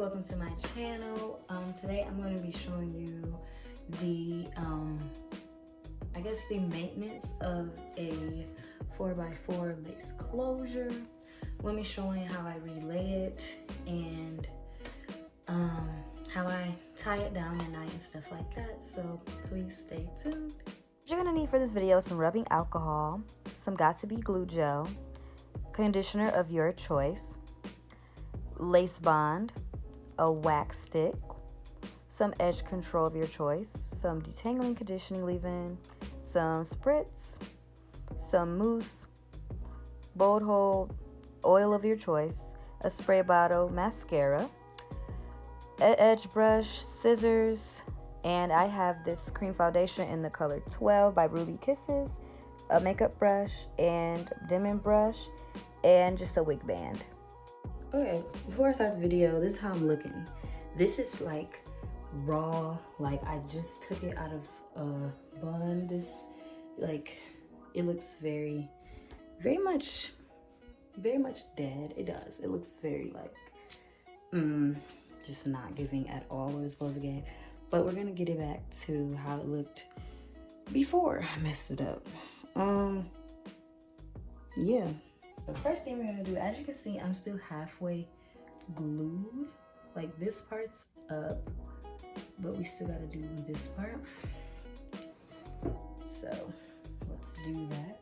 welcome to my channel. Today I'm going to be showing you the I guess the maintenance of a 4x4 lace closure. Let me show you how I relay it and how I tie it down at night and stuff like that, so please stay tuned. What you're gonna need for this video is some rubbing alcohol, some Got2b glue gel, conditioner of your choice, lace bond, a wax stick, some edge control of your choice, some detangling conditioning leave-in, some spritz, some mousse, bold hold, oil of your choice, a spray bottle, mascara, an edge brush, scissors, and I have this cream foundation in the color 12 by Ruby Kisses, a makeup brush and dimming brush, and just a wig band. Okay, before I start the video, this is how I'm looking. This is like raw, like I just took it out of a bun. This, like, it looks very much dead. It does. It looks very like, just not giving at all what it's supposed to give. But we're gonna get it back to how it looked before I messed it up. Yeah. The first thing we're gonna do, as you can see, I'm still halfway glued. Like, this part's up, but we still gotta do this part. So let's do that.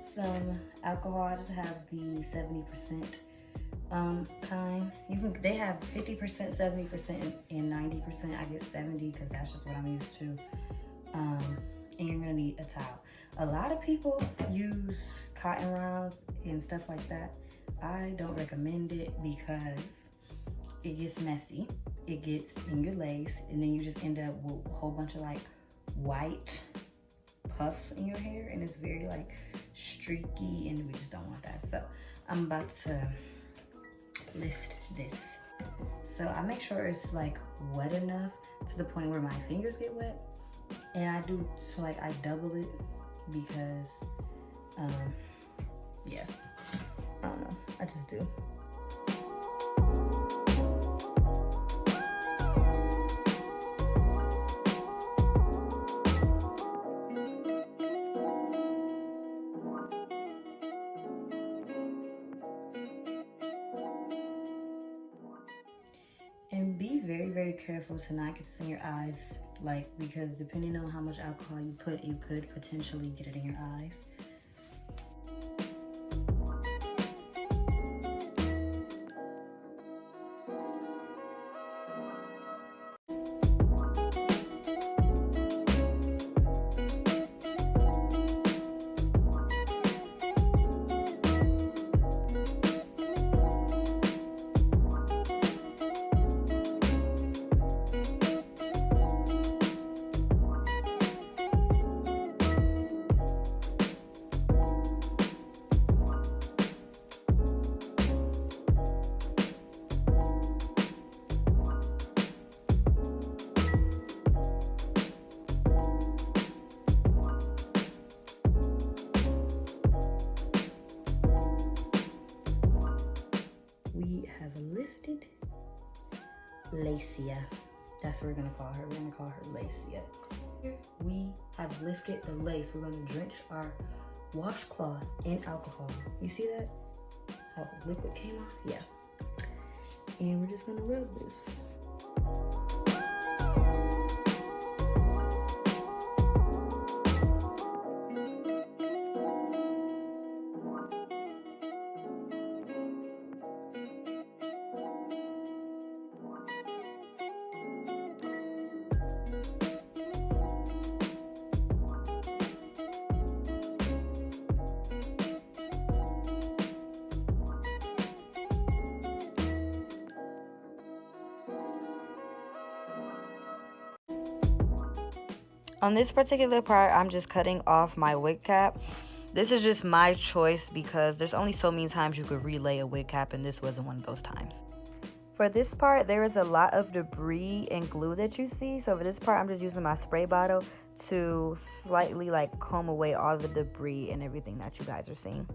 Some alcohol. I just have the 70% kind. They have 50%, 70%, and 90%. I get 70 because that's just what I'm used to. And you're gonna need a towel. A lot of people use cotton rounds and stuff like that. I don't recommend it because it gets messy. It gets in your lace, and then you just end up with a whole bunch of like white puffs in your hair, and it's very like streaky, and we just don't want that. So I'm about to lift this. So I make sure it's like wet enough to the point where my fingers get wet, and I do, so like I double it because yeah, I don't know, I just do. And be very careful to not get this in your eyes, like, because depending on how much alcohol you put, you could potentially get it in your eyes. We have lifted Lacia. That's what we're gonna call her. We're gonna call her Lacia. Here we have lifted the lace. We're gonna drench our washcloth in alcohol. You see that? How liquid came off? Yeah. And we're just gonna rub this. On this particular part, I'm just cutting off my wig cap. This is just my choice because there's only so many times you could relay a wig cap, and this wasn't one of those times. For this part, there is a lot of debris and glue that you see. So for this part, I'm just using my spray bottle to slightly like comb away all the debris and everything that you guys are seeing.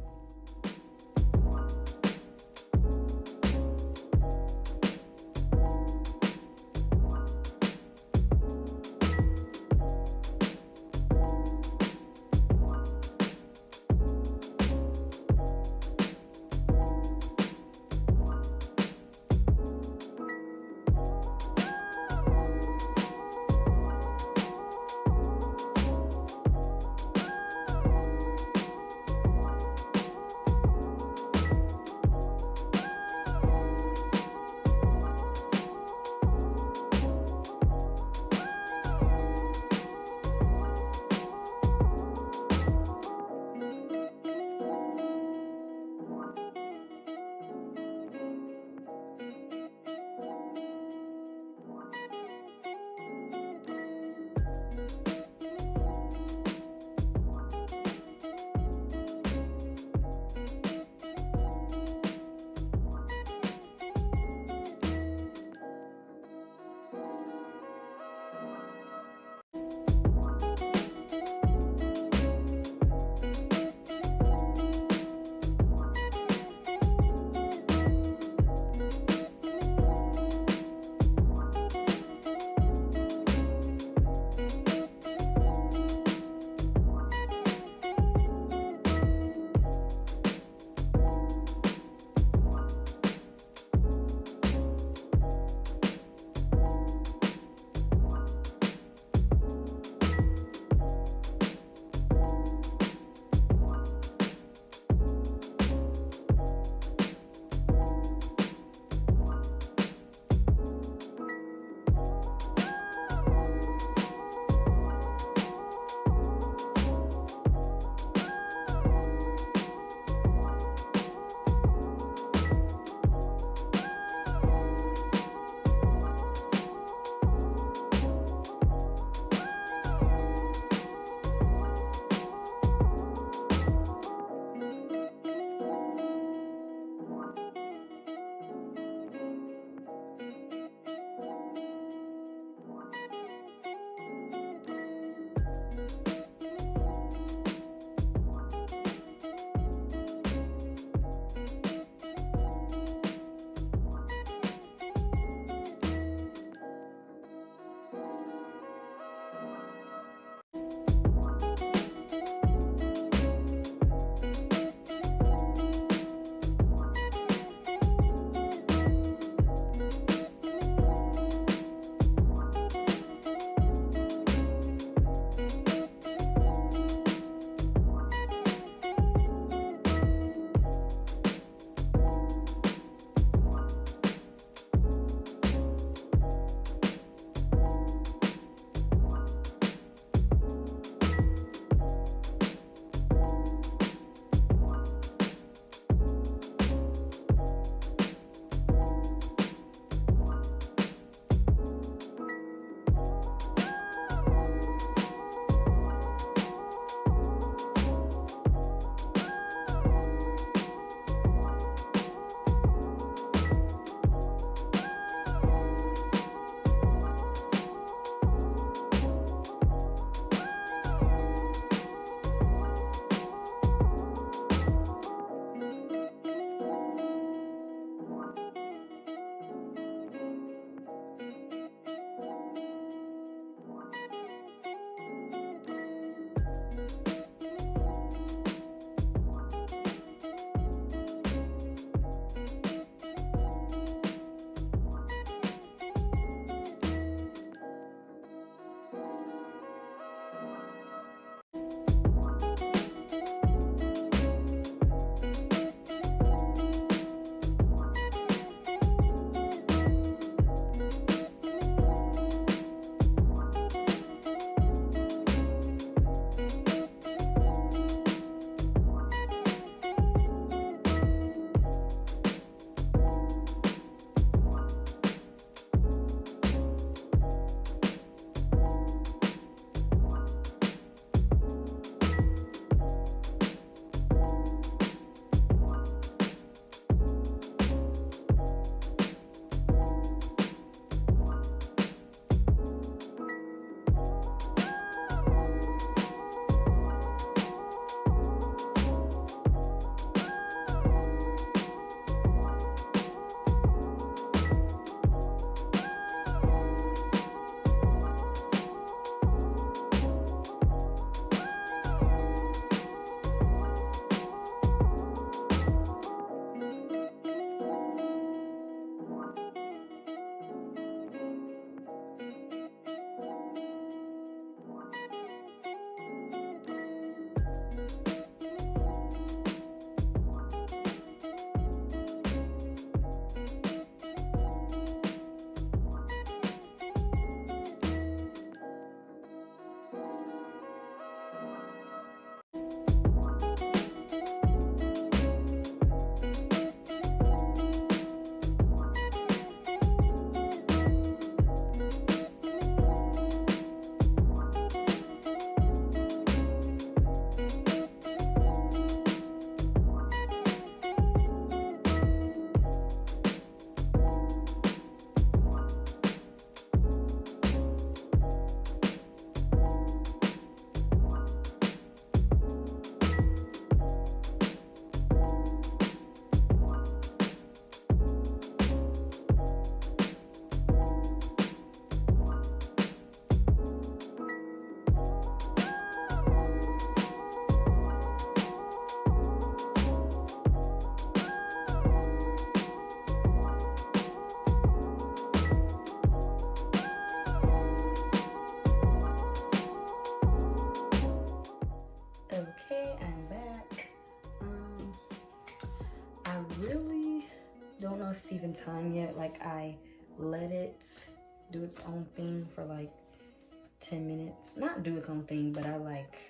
even time yet. Like, I let it do its own thing for like 10 minutes. Not do its own thing, but I like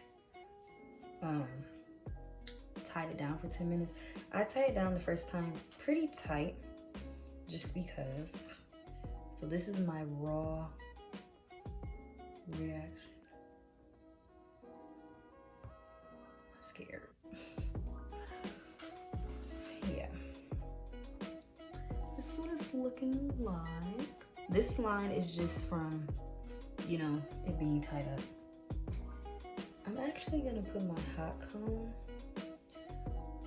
tied it down for 10 minutes. I tied it down the first time pretty tight just because. So this is my raw reaction. I'm scared. Yeah. This is what it's looking like. This line is just from, you know, it being tied up. I'm actually gonna put my hot comb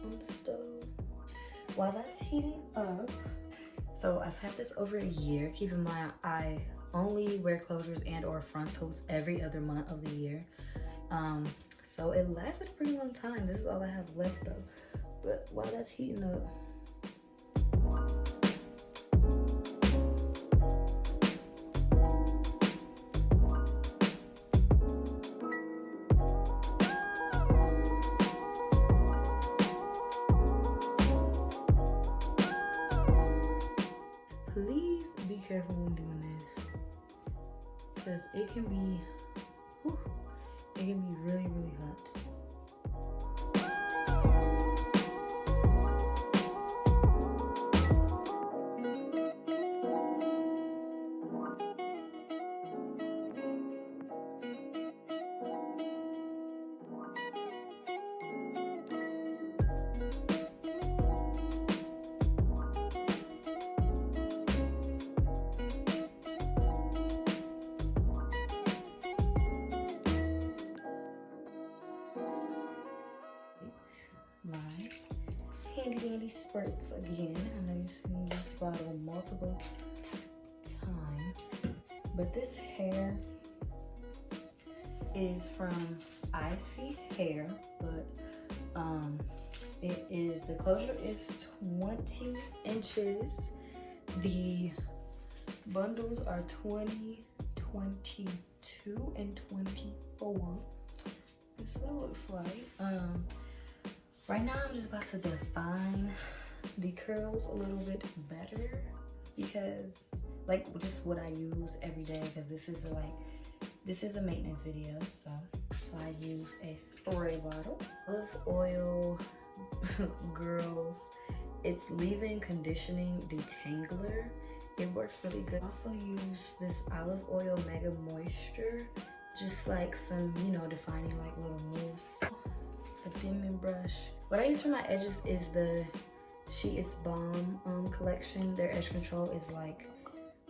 on the stove while that's heating up. So I've had this over a year. Keep in mind, I only wear closures and or frontals every other month of the year. So it lasted a pretty long time. This is all I have left though. But while that's heating up, please be careful when doing this, because it can be, whew, it can be really, really hot. My handy dandy spurts again. I know you've seen this bottle multiple times, but this hair is from Icy Hair, but the closure is 20 inches. The bundles are 20, 22, and 24. This is what it looks like. Right now, I'm just about to define the curls a little bit better because, like, just what I use every day. Because this is a maintenance video, so I use a spray bottle. Olive oil, girls. It's leave-in conditioning detangler. It works really good. I also use this olive oil mega moisture, just like some, you know, defining like little mousse. A dimming brush. What I use for my edges is the She Is Balm collection. Their edge control is like,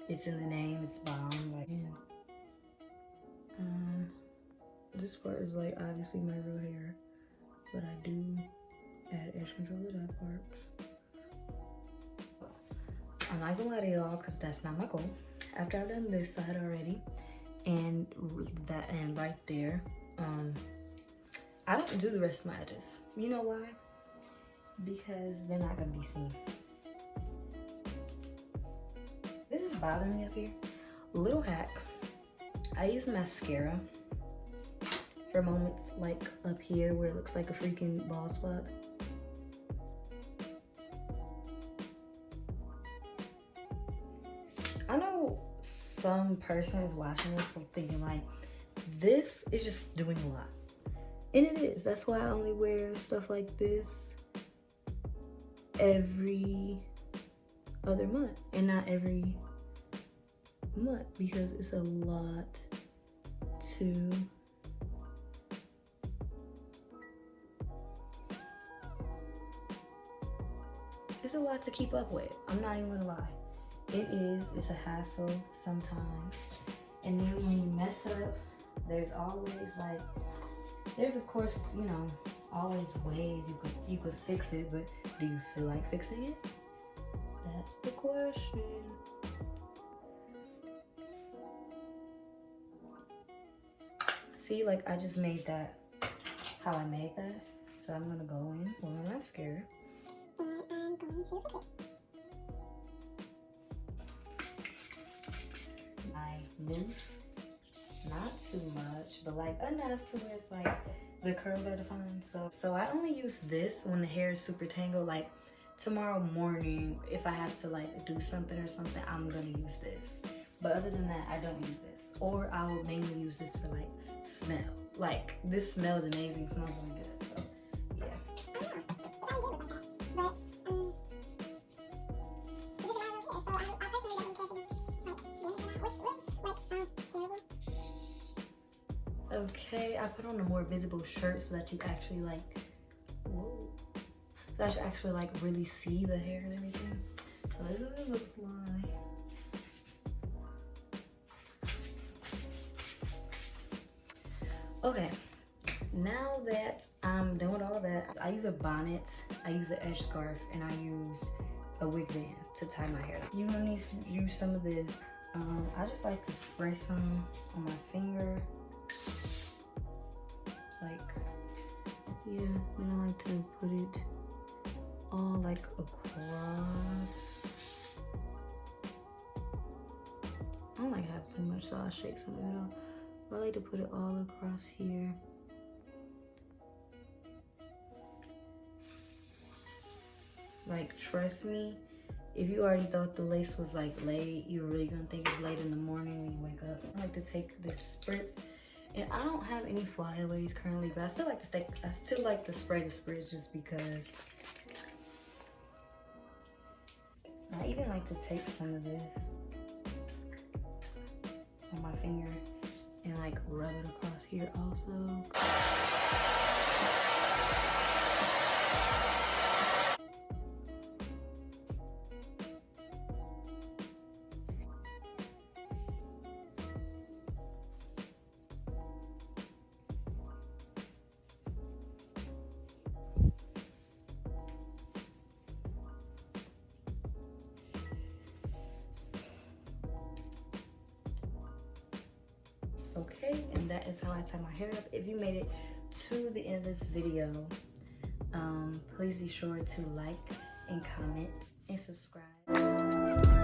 it's in the name, it's balm. Like, this part is like obviously my real hair, but I do add edge control to that part. I'm not gonna lie to y'all, cause that's not my goal. After I've done this side already, and that, and right there, I don't do the rest of my edges. You know why? Because they're not gonna be seen. This is bothering me up here. Little hack. I use mascara for moments like up here where it looks like a freaking bald spot. I know some person is watching this and thinking like, this is just doing a lot. And it is. That's why I only wear stuff like this every other month and not every month, because it's a lot to keep up with. I'm not even gonna lie. It's a hassle sometimes. And then when you mess up, there's always like, there's of course, you know, always ways you could fix it, but do you feel like fixing it? That's the question. See, like I just made that how I made that. So I'm gonna go in with my mascara. And I'm going to fix it. I mousse, not too much, but like enough to where it's like the curls are defined. So I only use this when the hair is super tangled. Like tomorrow morning, if I have to like do something or something, I'm gonna use this. But other than that, I don't use this. Or I'll mainly use this for like smell. Like this smells amazing, smells really good. So yeah. Okay, I put on a more visible shirt so that you actually like, whoa. So that you actually like really see the hair and everything. So this is what it looks like. Okay, now that I'm done with all that, I use a bonnet, I use an edge scarf, and I use a wig band to tie my hair. You're gonna need to use some of this. I just like to spray some on my finger. Like, yeah, and I like to put it all like across. I don't like to have too much, so I'll shake some of it off. I like to put it all across here. Like, trust me, if you already thought the lace was like late, you're really gonna think it's late in the morning when you wake up. I like to take this spritz, and I don't have any flyaways currently, but I still like to spray the spritz just because. I even like to take some of this on my finger and like rub it across here also. Okay, and that is how I tie my hair up. If you made it to the end of this video, please be sure to like and comment and subscribe.